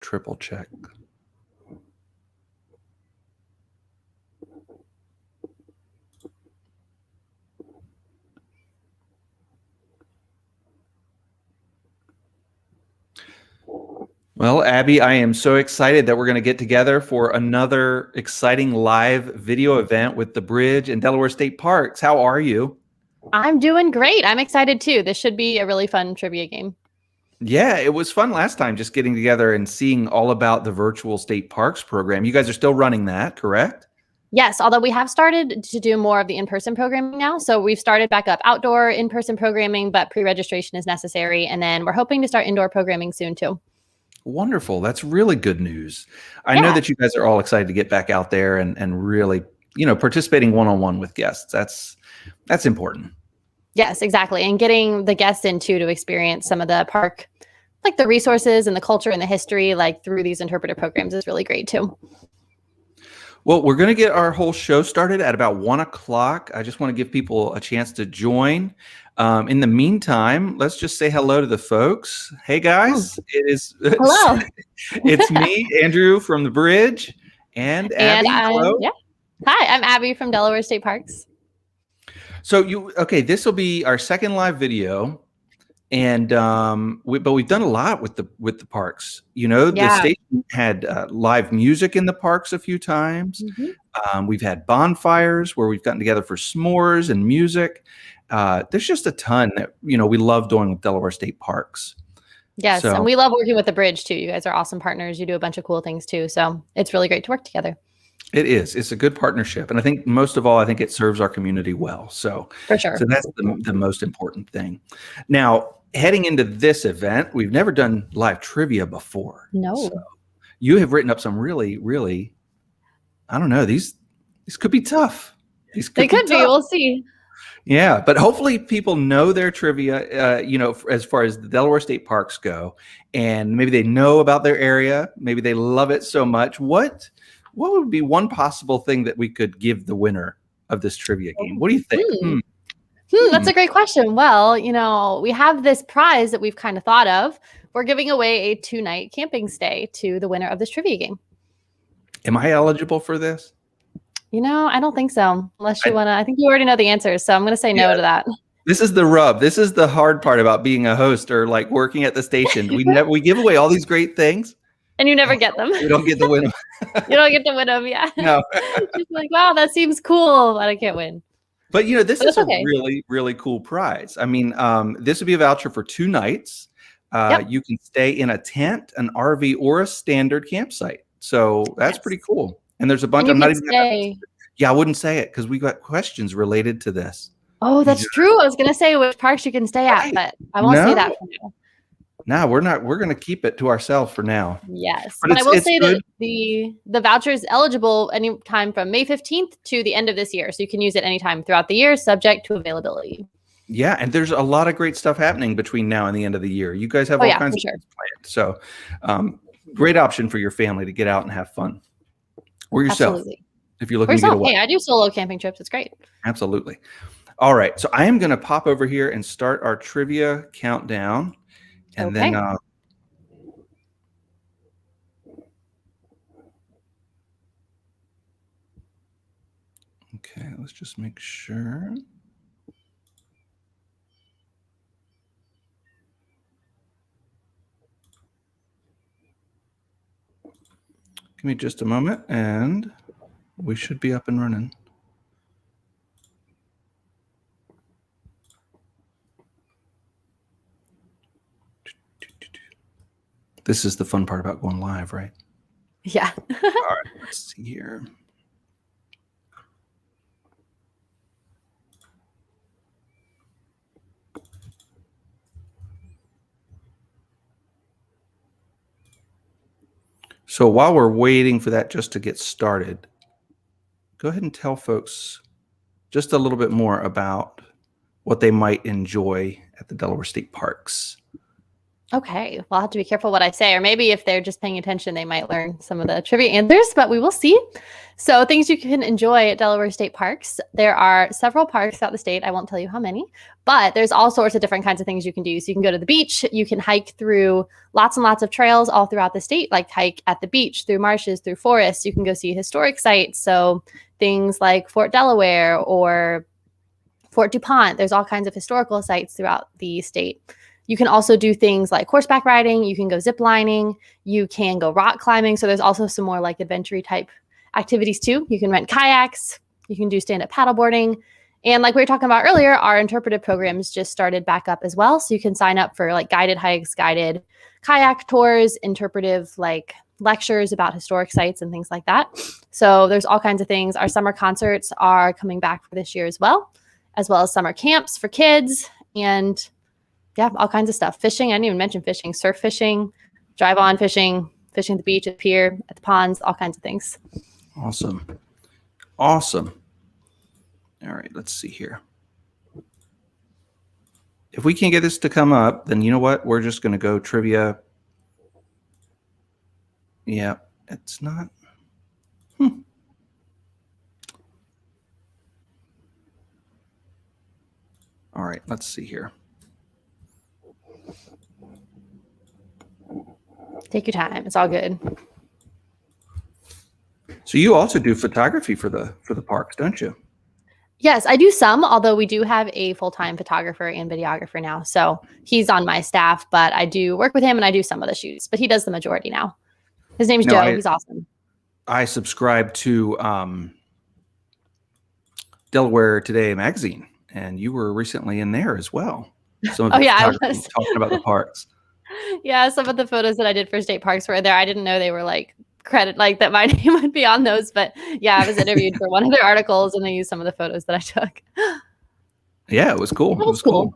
triple check. Well, Abby, I am so excited that we're going to get together for another exciting live video event with the Bridge and Delaware State Parks. How are you? I'm doing great. I'm excited too. This should be a really fun trivia game. Yeah, it was fun last time just getting together and seeing all about the virtual state parks program. You guys are still running that, correct? Yes, although we have started to do more of the in-person programming now. So we've started back up outdoor in-person programming, but pre-registration is necessary. And then we're hoping to start indoor programming soon too. Wonderful. That's really good news. I know that you guys are all excited to get back out there and really, participating one-on-one with guests. That's important. Yes, exactly. And getting the guests in too to experience some of the park, like the resources and the culture and the history, like through these interpretive programs is really great too. Well, we're going to get our whole show started at about 1 o'clock. I just want to give people a chance to join. In the meantime, let's just say hello to the folks. Hey, guys. Hello. It's me, Andrew from the Bridge, and Abby. Hello. Yeah. Hi, I'm Abby from Delaware State Parks. So this will be our second live video. And but we've done a lot with the parks. The station had live music in the parks a few times. We've had bonfires where we've gotten together for s'mores and music. There's just a ton that we love doing with Delaware State Parks. Yes, and we love working with the Bridge too. You guys are awesome partners. You do a bunch of cool things too. So it's really great to work together. It is. It's a good partnership. And I think most of all, it serves our community well. So for sure. So that's the most important thing. Now, heading into this event, we've never done live trivia before. No. So you have written up some really, really, I don't know, these could be tough. They could be. We'll see. Yeah, but hopefully people know their trivia, as far as the Delaware State Parks go, and maybe they know about their area. Maybe they love it so much. What would be one possible thing that we could give the winner of this trivia game? What do you think? That's a great question. Well, we have this prize that we've kind of thought of. We're giving away a 2-night camping stay to the winner of this trivia game. Am I eligible for this? I don't think so. Unless you want to. I think you already know the answers, so I'm going to say no to that. This is the rub. This is the hard part about being a host or like working at the station. We give away all these great things. And you never get them. You don't get to win them. You don't get to win them, yeah. No. Just like, wow, that seems cool, but I can't win. But, this is a really, really cool prize. I mean, this would be a voucher for 2 nights. You can stay in a tent, an RV, or a standard campsite. So that's pretty cool. And there's a bunch. I'm not even. I wouldn't say it because we got questions related to this. Oh, that's true. I was going to say which parks you can stay at, but I won't say that for you. No, we're not. We're going to keep it to ourselves for now. Yes. But I will say that the voucher is eligible anytime from May 15th to the end of this year. So you can use it anytime throughout the year, subject to availability. Yeah. And there's a lot of great stuff happening between now and the end of the year. You guys have all kinds of things planned. So great option for your family to get out and have fun. Or yourself. Absolutely. If you're looking to get away. Hey, I do solo camping trips. It's great. Absolutely. All right. So I am going to pop over here and start our trivia countdown. And then okay, let's just make sure. Give me just a moment and we should be up and running. This is the fun part about going live, right? Yeah. All right, let's see here. So while we're waiting for that just to get started, go ahead and tell folks just a little bit more about what they might enjoy at the Delaware State Parks. Okay, well, I'll have to be careful what I say, or maybe if they're just paying attention, they might learn some of the trivia answers, but we will see. So, things you can enjoy at Delaware State Parks. There are several parks throughout the state. I won't tell you how many, but there's all sorts of different kinds of things you can do. So, you can go to the beach, you can hike through lots and lots of trails all throughout the state, like hike at the beach, through marshes, through forests. You can go see historic sites. So, things like Fort Delaware or Fort DuPont. There's all kinds of historical sites throughout the state. You can also do things like horseback riding. You can go zip lining. You can go rock climbing. So there's also some more like adventure type activities too. You can rent kayaks. You can do stand-up paddleboarding. And like we were talking about earlier, our interpretive programs just started back up as well. So you can sign up for like guided hikes, guided kayak tours, interpretive like lectures about historic sites and things like that. So there's all kinds of things. Our summer concerts are coming back for this year as well as summer camps for kids and yeah, all kinds of stuff. Fishing, I didn't even mention fishing, surf fishing, drive on fishing, fishing at the beach, at the pier, at the ponds, all kinds of things. Awesome. Awesome. All right, let's see here. If we can't get this to come up, then you know what? We're just going to go trivia. Yeah, it's not. All right, let's see here. Take your time. It's all good. So you also do photography for the parks, don't you? Yes, I do some, although we do have a full-time photographer and videographer now. So he's on my staff, but I do work with him and I do some of the shoots, but he does the majority now. His name's Joe. He's awesome. I subscribe to Delaware Today magazine, and you were recently in there as well. Some of I was talking about the parks. Yeah, some of the photos that I did for state parks were there. I didn't know they were like credit, like that my name would be on those. But yeah, I was interviewed for one of their articles and they used some of the photos that I took. Yeah, it was cool. It was cool.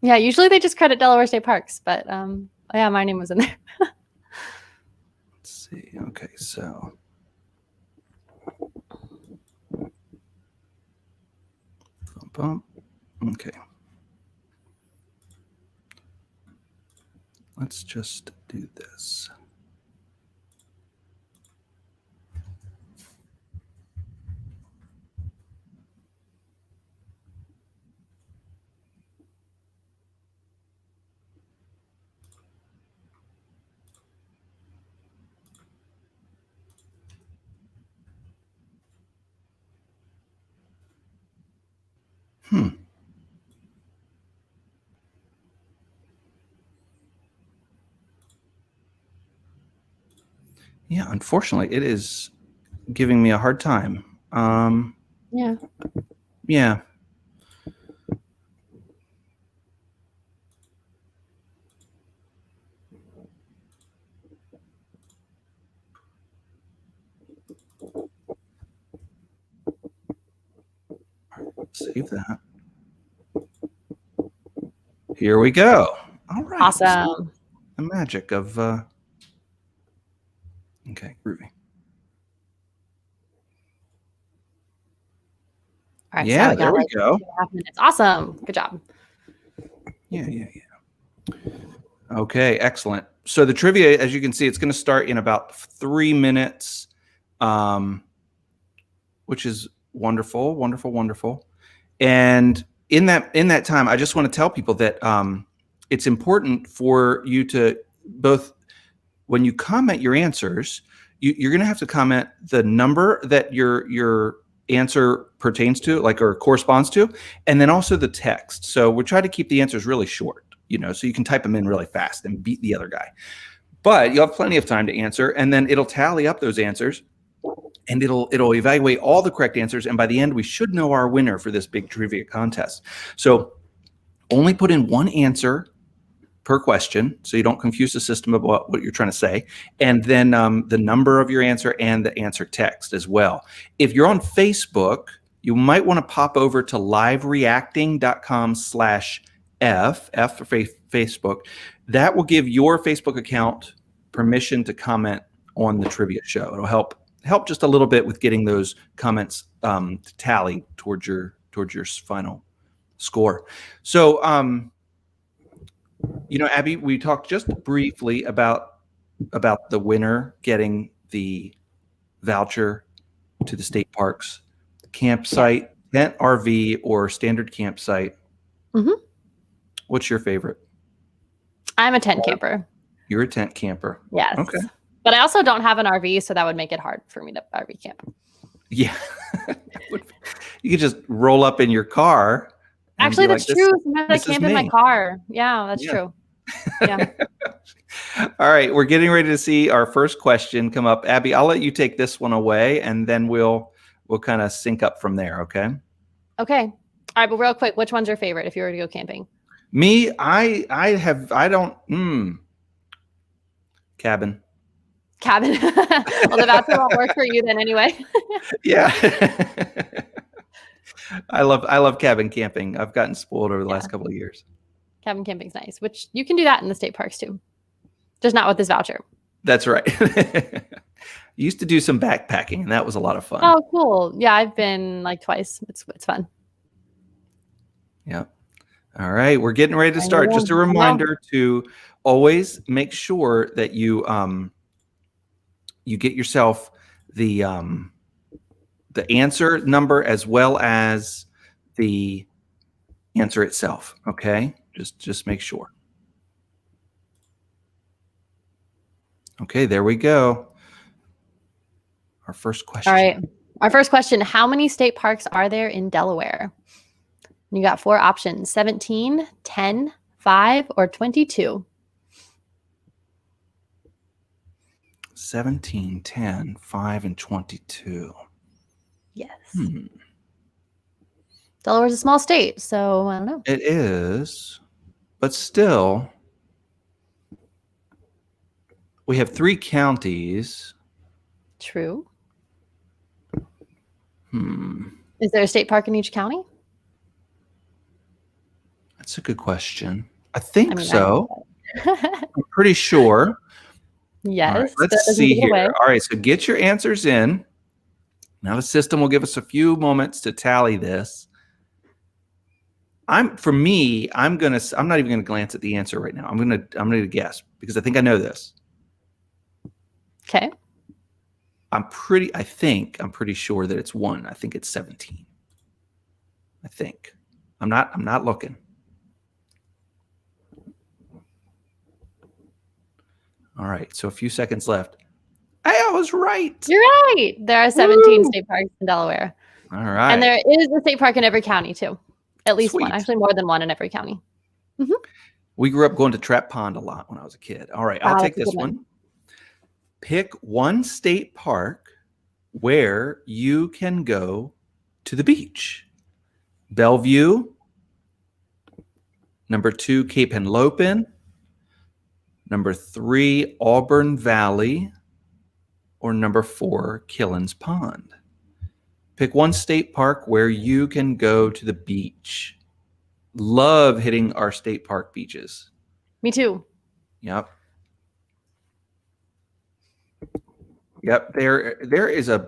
Yeah, usually they just credit Delaware State Parks, but yeah, my name was in there. Let's see. Okay, so. Okay. Let's just do this. Yeah, unfortunately, it is giving me a hard time. Yeah. Yeah. Save that. Here we go. All right. Awesome. The magic of okay, groovy. All right, yeah, so there we go. 2.5 minutes. Awesome. Good job. Yeah. Okay, excellent. So the trivia, as you can see, it's going to start in about 3 minutes, which is wonderful, wonderful, wonderful. And in that time, I just want to tell people that it's important for you to both, when you comment your answers, you're going to have to comment the number that your answer pertains to, like, or corresponds to, and then also the text. So we try to keep the answers really short, so you can type them in really fast and beat the other guy. But you'll have plenty of time to answer, and then it'll tally up those answers, and it'll evaluate all the correct answers. And by the end, we should know our winner for this big trivia contest. So only put in one answer per question, so you don't confuse the system about what you're trying to say, and then the number of your answer and the answer text as well. If you're on Facebook, you might want to pop over to livereacting.com/F for Facebook. That will give your Facebook account permission to comment on the trivia show. It'll help just a little bit with getting those comments to tally towards your final score. So You know, Abby, we talked just briefly about the winner getting the voucher to the state parks, campsite, tent, RV, or standard campsite. Mm-hmm. What's your favorite? I'm a tent camper. You're a tent camper. Yes. Okay. But I also don't have an RV, so that would make it hard for me to RV camp. Yeah. You could just roll up in your car. Actually, that's true. Sometimes I camp in my car. Yeah, that's true. Yeah. All right. We're getting ready to see our first question come up. Abby, I'll let you take this one away, and then we'll kind of sync up from there. Okay. Okay. All right. But real quick, which one's your favorite if you were to go camping? Me, cabin. Cabin. Well, the voucher won't work for you then anyway. Yeah. I love cabin camping. I've gotten spoiled over the last couple of years. Cabin camping's nice, which you can do that in the state parks too. Just not with this voucher. That's right. Used to do some backpacking, and that was a lot of fun. Oh, cool. Yeah, I've been like twice. It's fun. Yeah. All right, we're getting ready to start. Just a reminder to always make sure that you get yourself the answer number as well as the answer itself. Okay, just make sure. Okay, there we go. Our first question. All right, our first question: how many state parks are there in Delaware? You got 4 options: 17, 10, 5, or 22. 17, 10, 5, and 22. Yes. Delaware's a small state, so I don't know. It is, but still, we have 3 counties. True. Is there a state park in each county? That's a good question. I think so. I'm pretty sure. Yes. Right, let's see here. All right, so get your answers in. Now the system will give us a few moments to tally this. I'm not even gonna glance at the answer right now. I'm gonna guess because I think I know this. Okay. I'm pretty sure that it's 1. I think it's 17. I think. I'm not looking. All right, so a few seconds left. Hey, I was right. You're right. There are 17 state parks in Delaware. All right. And there is a state park in every county too. At least one. Actually, more than one in every county. We grew up going to Trap Pond a lot when I was a kid. All right, I'll take this one. Pick one state park where you can go to the beach. Bellevue. Number 2, Cape Henlopen. Number 3, Auburn Valley. Or number 4, Killens Pond. Pick one state park where you can go to the beach. Love hitting our state park beaches. Me too. Yep. There is a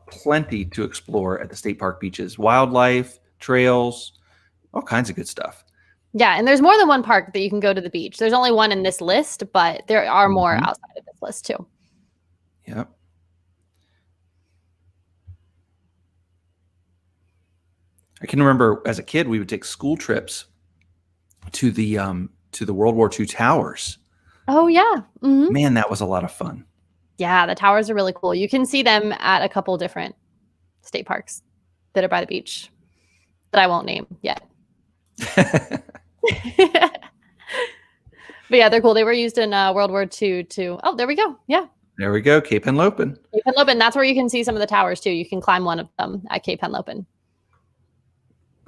plenty to explore at the state park beaches. Wildlife, trails, all kinds of good stuff. Yeah, and there's more than one park that you can go to the beach. There's only one in this list, but there are more outside of this list too. Yep. I can remember as a kid we would take school trips to the World War II towers. Oh yeah. Man, that was a lot of fun. Yeah, the towers are really cool. You can see them at a couple different state parks that are by the beach that I won't name yet. But yeah, they're cool. They were used in World War II to, oh, there we go. Yeah. There we go. Cape Henlopen. Cape Henlopen. That's where you can see some of the towers too. You can climb one of them at Cape Henlopen.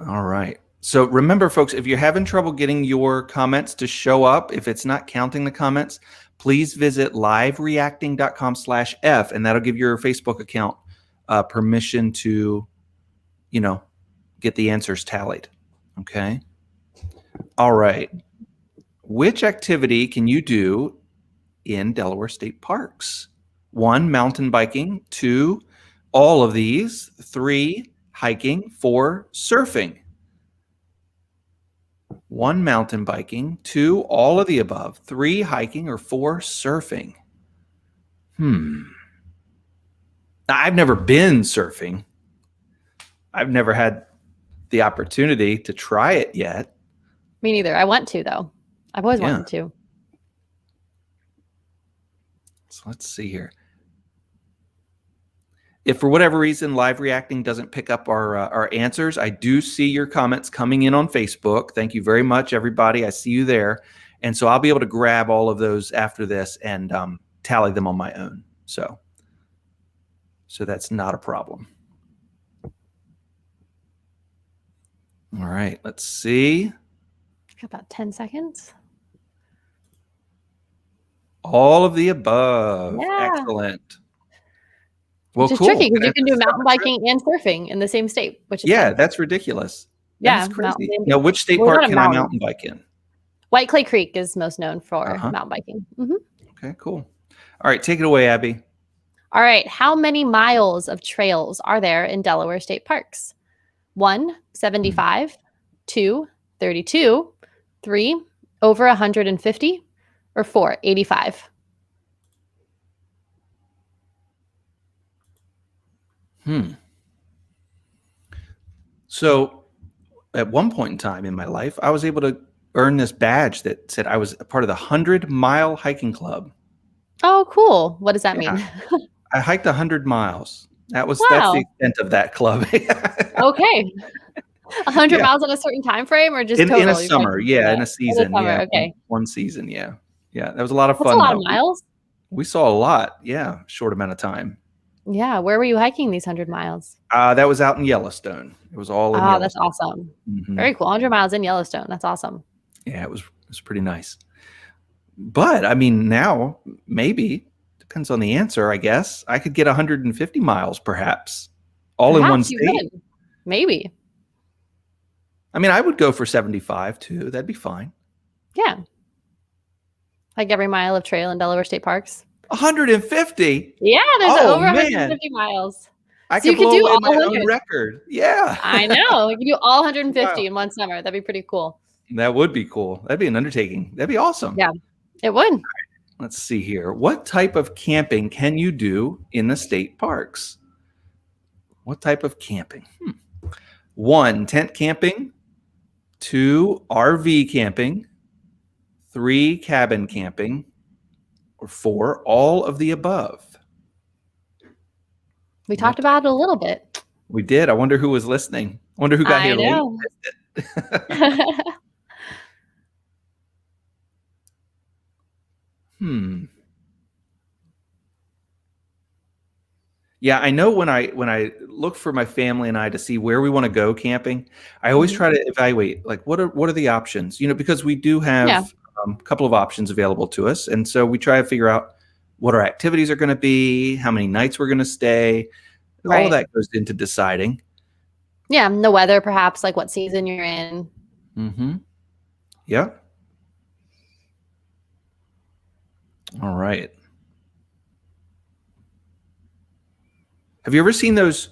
All right. So remember, folks, if you're having trouble getting your comments to show up, if it's not counting the comments, please visit livereacting.com/F, and that'll give your Facebook account permission to, get the answers tallied. Okay. All right. Which activity can you do in Delaware State Parks? 1, mountain biking. 2, all of these. 3, hiking. 4, surfing. 1 mountain biking, 2 all of the above, 3 hiking, or 4 surfing? I've never been surfing. I've never had the opportunity to try it yet. Me neither. I want to, though. I've always wanted to. So let's see here. If for whatever reason live reacting doesn't pick up our answers, I do see your comments coming in on Facebook. Thank you very much, everybody. I see you there. And so I'll be able to grab all of those after this and tally them on my own. So that's not a problem. All right, let's see. About 10 seconds. All of the above. Yeah. Excellent. Well, which is cool. Tricky because you can do mountain biking and surfing in the same state, which is fun. That's ridiculous. Yeah, that's crazy. Now, which state park can I mountain bike in? White Clay Creek is most known for mountain biking. Okay, cool. All right, take it away, Abby. All right, how many miles of trails are there in Delaware State Parks? 1, 75, 2, 32, 3, over 150, or 4, 85? So at one point in time in my life, I was able to earn this badge that said I was a part of the 100-mile hiking club. Oh, cool. What does that mean? I hiked 100 miles. That's the extent of that club. Okay. 100 miles in a certain time frame, or just total? In a summer, in a season. Okay. One season, yeah. That was a lot of fun. That's a lot of miles. We saw a lot, short amount of time. Yeah, where were you hiking these 100 miles? That was out in Yellowstone. It was all in Yellowstone. That's awesome. Very cool. 100 miles in Yellowstone. That's awesome. Yeah, it was pretty nice. But I mean, now maybe depends on the answer, I guess. I could get 150 miles perhaps all in one state. Maybe. I mean, I would go for 75 too. That'd be fine. Yeah. Like every mile of trail in Delaware State Parks. 150? Yeah, there's over 150 miles. I could blow away my own record. Yeah. I know. You can do all 150 in one summer. That'd be pretty cool. That would be cool. That'd be an undertaking. That'd be awesome. Yeah, it would. Right, let's see here. What type of camping can you do in the state parks? What type of camping? 1, tent camping. 2, RV camping. 3, cabin camping. Or 4, all of the above. We talked about it a little bit. We did. I wonder who was listening. I wonder who got here late. Yeah, I know when I look for my family and I to see where we want to go camping, I always try to evaluate like what are the options, because we do have a couple of options available to us, and so we try to figure out what our activities are going to be, how many nights we're going to stay. All of that goes into deciding. Yeah, the weather, perhaps, like what season you're in. Yeah. All right. Have you ever seen those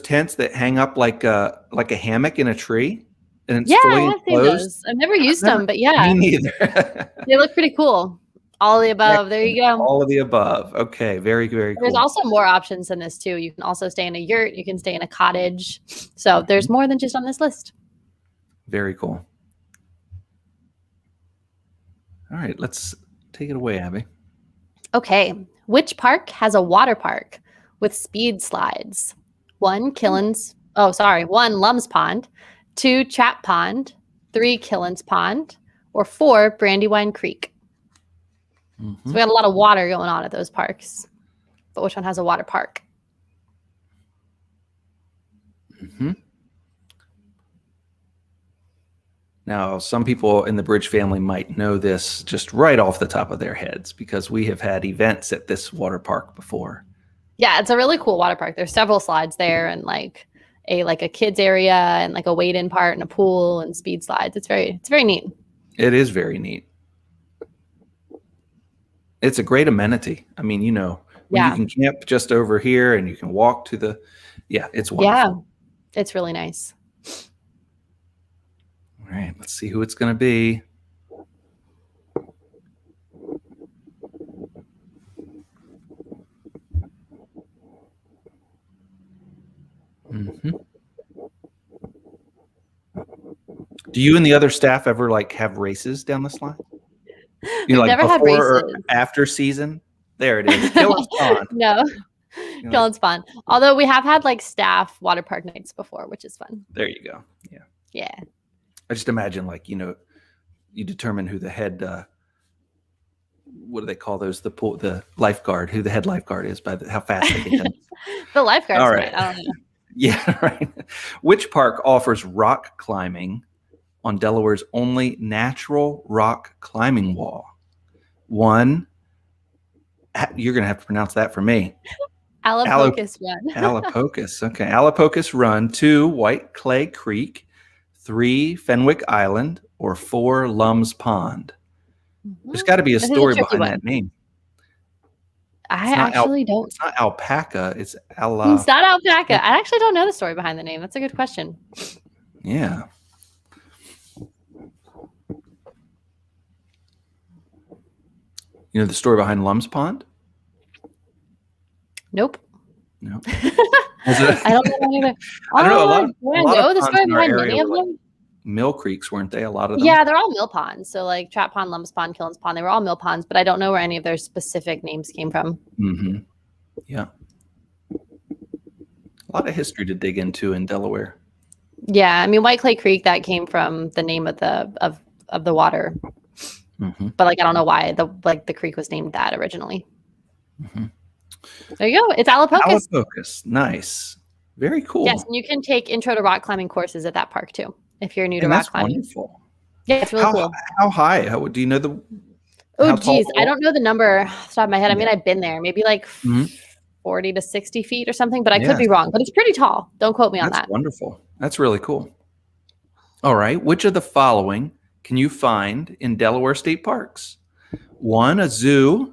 tents that hang up like a hammock in a tree? And it's fully I've seen those. I've never used them, but Me neither. They look pretty cool. All of the above. There you go. All of the above. Okay, very, very cool. There's also more options than this too. You can also stay in a yurt. You can stay in a cottage. So there's more than just on this list. Very cool. All right, let's take it away, Abby. Okay. Which park has a water park with speed slides? 1, Lums Pond. 2, Trap Pond. 3, Killens Pond. Or 4, Brandywine Creek. So we got a lot of water going on at those parks. But which one has a water park? Now, some people in the Bridge family might know this just right off the top of their heads because we have had events at this water park before. Yeah, it's a really cool water park. There's several slides there and like a kids area and like a wade-in part and a pool and speed slides. It's very neat. It is very neat. It's a great amenity. I mean, you can camp just over here and you can walk to it's wonderful. Yeah, it's really nice. All right, let's see who it's going to be. Mm-hmm. Do you and the other staff ever like have races down the slide? We've Like never had before races. or after season? There it is. Killen's Pond. No, Killen's Pond. Although we have had like staff water park nights before, which is fun. There you go. Yeah. Yeah. I just imagine like, you determine who the head, what do they call those? The lifeguard, who the head lifeguard is by how fast they get done. The lifeguard's All right. I don't know. Yeah, right. Which park offers rock climbing on Delaware's only natural rock climbing wall? One, you're going to have to pronounce that for me. Alapocus Run. Alapocus. Okay. Alapocus Run. 2, White Clay Creek. 3, Fenwick Island. Or 4, Lum's Pond. There's got to be a story behind that name. I actually don't. It's not alpaca. It's It's not alpaca. I actually don't know the story behind the name. That's a good question. Yeah. You know the story behind Lum's Pond? Nope. No. I don't know either. I don't know. A lot of the ponds story in our behind area many of were like them. mill creeks, weren't they? A lot of them. Yeah, they're all mill ponds. So like Trap Pond, Lum's Pond, Killen's Pond, they were all mill ponds, but I don't know where any of their specific names came from. Mm-hmm. Yeah. A lot of history to dig into in Delaware. Yeah, I mean White Clay Creek, that came from the name of the water. Mm-hmm. But like I don't know why the creek was named that originally. Mm-hmm. There you go. It's Alapocus. Alapocus. Nice. Very cool. Yes, and you can take intro to rock climbing courses at that park too, if you're new to rock that's climbing. Wonderful. Yeah, it's really cool. How high? Do you know the? Oh, geez, I don't know the number off the top of my head. I mean, I've been there, maybe like 40 to 60 feet or something, but I could be wrong. But it's pretty tall. Don't quote me on that. That's wonderful. That's really cool. All right, which of the following can you find in Delaware State Parks? 1, a zoo.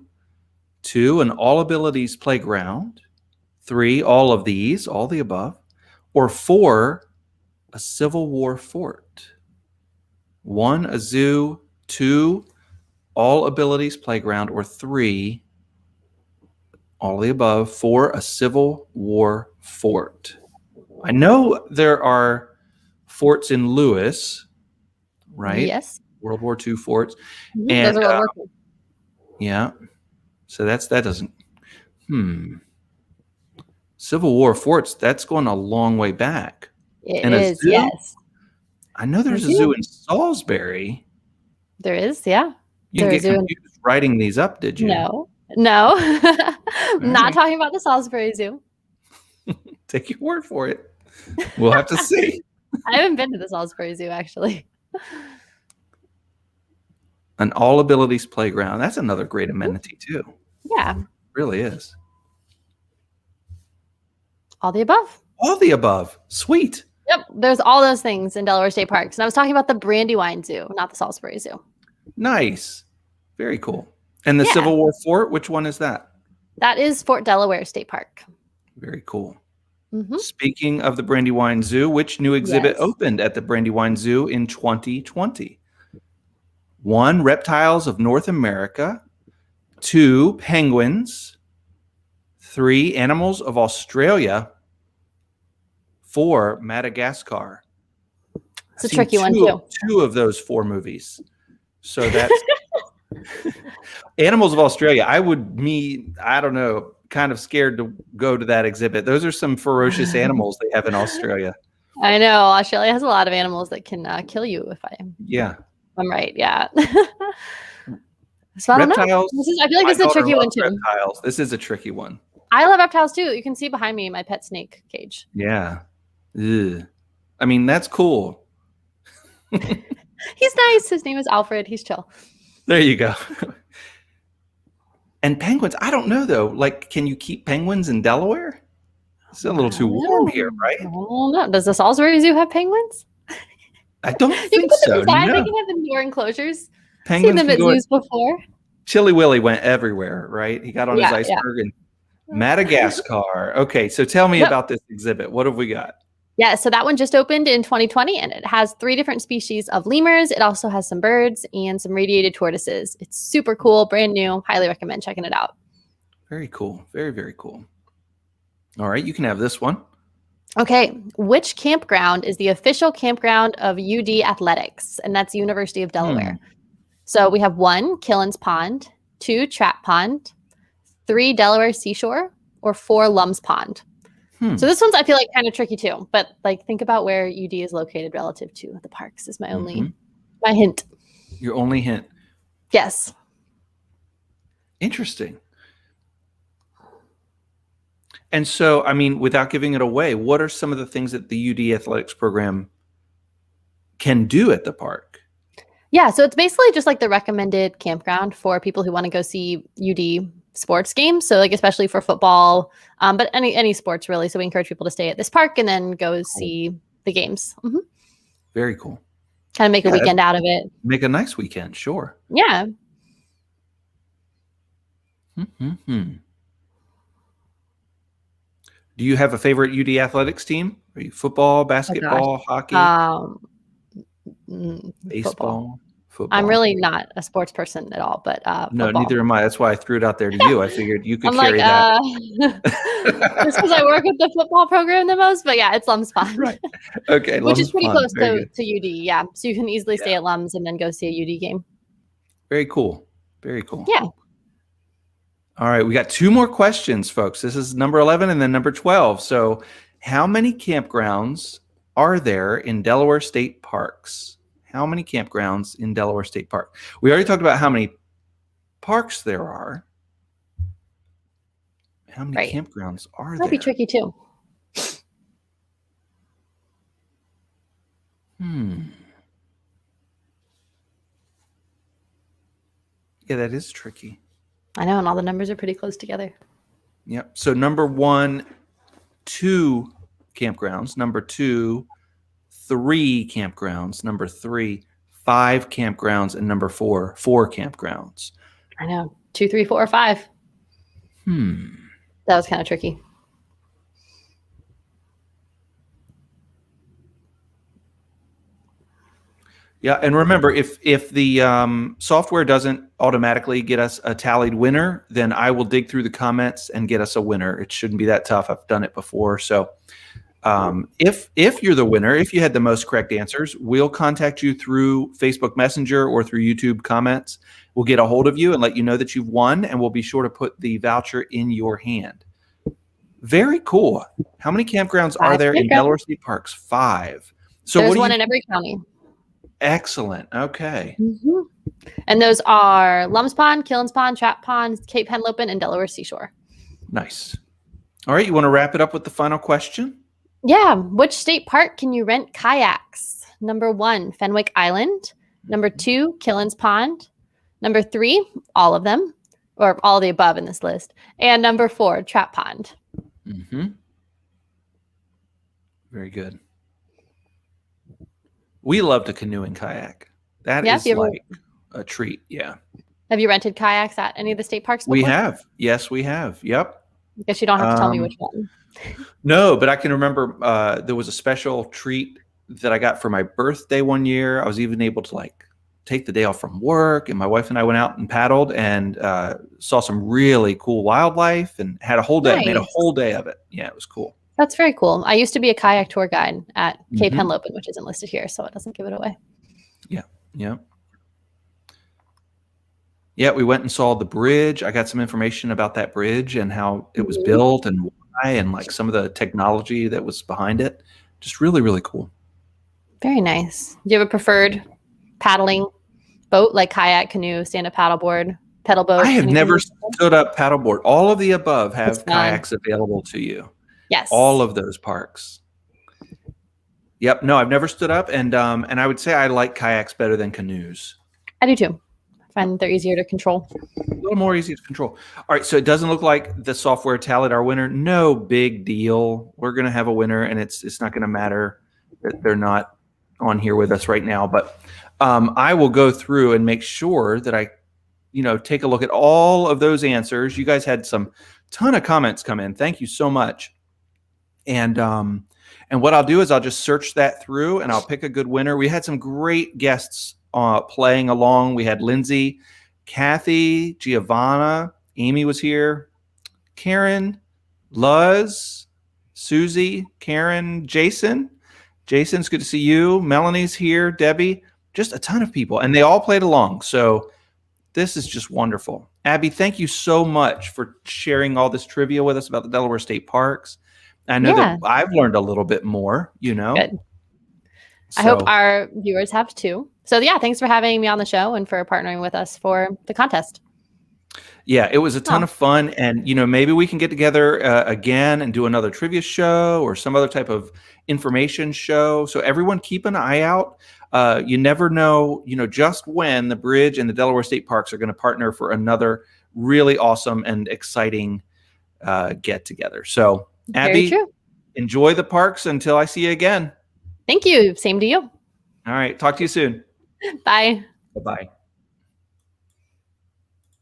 2, an all abilities playground. 3, all of these, all the above. Or 4, a Civil War fort. 1, a zoo. 2, all abilities playground. Or 3, all the above. 4, a Civil War fort. I know there are forts in Lewis, right? Yes. World War II forts. Mm-hmm. And Those are World War II. yeah. So that doesn't. Civil War forts, that's going a long way back. It is, yes. I know there's a zoo in Salisbury. There is, yeah. You didn't get confused writing these up, did you? No. Not talking about the Salisbury Zoo. Take your word for it. We'll have to see. I haven't been to the Salisbury Zoo, actually. An all abilities playground. That's another great amenity, too. Yeah. It really is. All the above. All the above. Sweet. Yep. There's all those things in Delaware State Parks. And I was talking about the Brandywine Zoo, not the Salisbury Zoo. Nice. Very cool. And the Civil War fort, which one is that? That is Fort Delaware State Park. Very cool. Mm-hmm. Speaking of the Brandywine Zoo, which new exhibit opened at the Brandywine Zoo in 2020? 1, reptiles of North America. 2, penguins. 3, animals of Australia. 4, Madagascar. It's a tricky one, too. 2 of those 4 movies. So that's Animals of Australia. I don't know, kind of scared to go to that exhibit. Those are some ferocious animals they have in Australia. I know. Australia has a lot of animals that can kill you if I'm right. Yeah. So I don't know. I feel like this is a tricky one, too. Reptiles. This is a tricky one. I love reptiles, too. You can see behind me my pet snake cage. Yeah. Ugh. I mean, that's cool. He's nice. His name is Alfred. He's chill. There you go. And penguins, I don't know, though. Like, can you keep penguins in Delaware? It's a little too warm here, right? I don't know. Does the Salisbury Zoo have penguins? I don't think so. They can have indoor enclosures. Penguins seen them at zoos before. Chilly Willy went everywhere, right? He got on his iceberg and Madagascar. Okay, so tell me about this exhibit. What have we got? Yeah, so that one just opened in 2020, and it has 3 different species of lemurs. It also has some birds and some radiated tortoises. It's super cool, brand new. Highly recommend checking it out. Very cool. Very, very cool. All right, you can have this one. Okay, which campground is the official campground of UD Athletics? And that's University of Delaware. So we have 1, Killens Pond, 2, Trap Pond, 3, Delaware Seashore, or 4, Lums Pond. So this one's, I feel like, kind of tricky too. But like, think about where UD is located relative to the parks is my my hint. Your only hint. Yes. Interesting. And so, I mean, without giving it away, what are some of the things that the UD athletics program can do at the park? Yeah, so it's basically just like the recommended campground for people who want to go see UD sports games. So like especially for football, but any sports really. So we encourage people to stay at this park and then go see the games. Very cool. Kind of make a weekend out of it. Make a nice weekend, sure. Yeah. Do you have a favorite UD athletics team? Are you football, basketball, hockey, baseball? Football. I'm really not a sports person at all, but no, football. neither am I. That's why I threw it out there to you. I figured you could carry that. Just because I work with the football program the most, but yeah, it's Lums Pond. Right. Okay. Which is pretty close to UD. Yeah. So you can easily stay at Lums and then go see a UD game. Very cool. Very cool. Yeah. All right. We got 2 more questions, folks. This is number 11 and then number 12. So how many campgrounds are there in Delaware State Parks? How many campgrounds in Delaware State Park? We already talked about how many parks there are. How many campgrounds are there? That'd be tricky too. Yeah, that is tricky. I know, and all the numbers are pretty close together. Yep. So number 1, 2 campgrounds. Number 2, 3 campgrounds. Number 3, 5 campgrounds. And number 4, 4 campgrounds. I know. 2, 3, 4, 5. That was kind of tricky. Yeah, and remember, if the software doesn't automatically get us a tallied winner, then I will dig through the comments and get us a winner. It shouldn't be that tough. I've done it before. So if you're the winner, if you had the most correct answers, we'll contact you through Facebook Messenger or through YouTube comments. We'll get a hold of you and let you know that you've won, and we'll be sure to put the voucher in your hand. Very cool. How many campgrounds are there in Delaware State Parks? 5. So there's one in every county. Excellent. Okay. And those are Lums Pond, Killens Pond, Trap Pond, Cape Henlopen, and Delaware Seashore. Nice. All right. You want to wrap it up with the final question? Yeah. Which state park can you rent kayaks? Number 1, Fenwick Island. Number 2, Killens Pond. Number 3, all of them, or all of the above in this list. And number 4, Trap Pond. Very good. We love to canoe and kayak. That is like a treat. Yeah. Have you rented kayaks at any of the state parks before? We have. Yes, we have. Yep. I guess you don't have to tell me which one. No, but I can remember there was a special treat that I got for my birthday one year. I was even able to like take the day off from work, and my wife and I went out and paddled and saw some really cool wildlife and had a whole day, made a whole day of it. Yeah, it was cool. That's very cool. I used to be a kayak tour guide at Cape Henlopen, which isn't listed here, so it doesn't give it away. Yeah, yeah. Yeah, we went and saw the bridge. I got some information about that bridge and how it was built and why and like some of the technology that was behind it. Just really, really cool. Very nice. Do you have a preferred paddling boat, like kayak, canoe, stand-up paddleboard, pedal boat? I have never stood up paddleboard. All of the above have kayaks available to you. Yes. All of those parks. Yep. No, I've never stood up, and I would say I like kayaks better than canoes. I do too. I find they're easier to control. A little more easy to control. All right. So it doesn't look like the software tallied our winner. No big deal. We're going to have a winner, and it's not going to matter that they're not on here with us right now. But I will go through and make sure that I, take a look at all of those answers. You guys had some ton of comments come in. Thank you so much. And And what I'll do is I'll just search that through and I'll pick a good winner. We had some great guests playing along. We had Lindsay, Kathy, Giovanna, Amy was here, Karen, Luz, Susie, Karen, Jason. Jason's good to see you. Melanie's here, Debbie, just a ton of people. And they all played along. So this is just wonderful. Abby, thank you so much for sharing all this trivia with us about the Delaware State Parks. I know that I've learned a little bit more, you know. Good. So, I hope our viewers have too. So yeah, thanks for having me on the show and for partnering with us for the contest. Yeah, it was a ton of fun. And, you know, maybe we can get together again and do another trivia show or some other type of information show. So everyone keep an eye out. You never know, you know, just when the bridge and the Delaware State Parks are going to partner for another really awesome and exciting get together. So Abby, enjoy the parks until I see you again. Thank you. Same to you. All right. Talk to you soon. Bye. Bye-bye.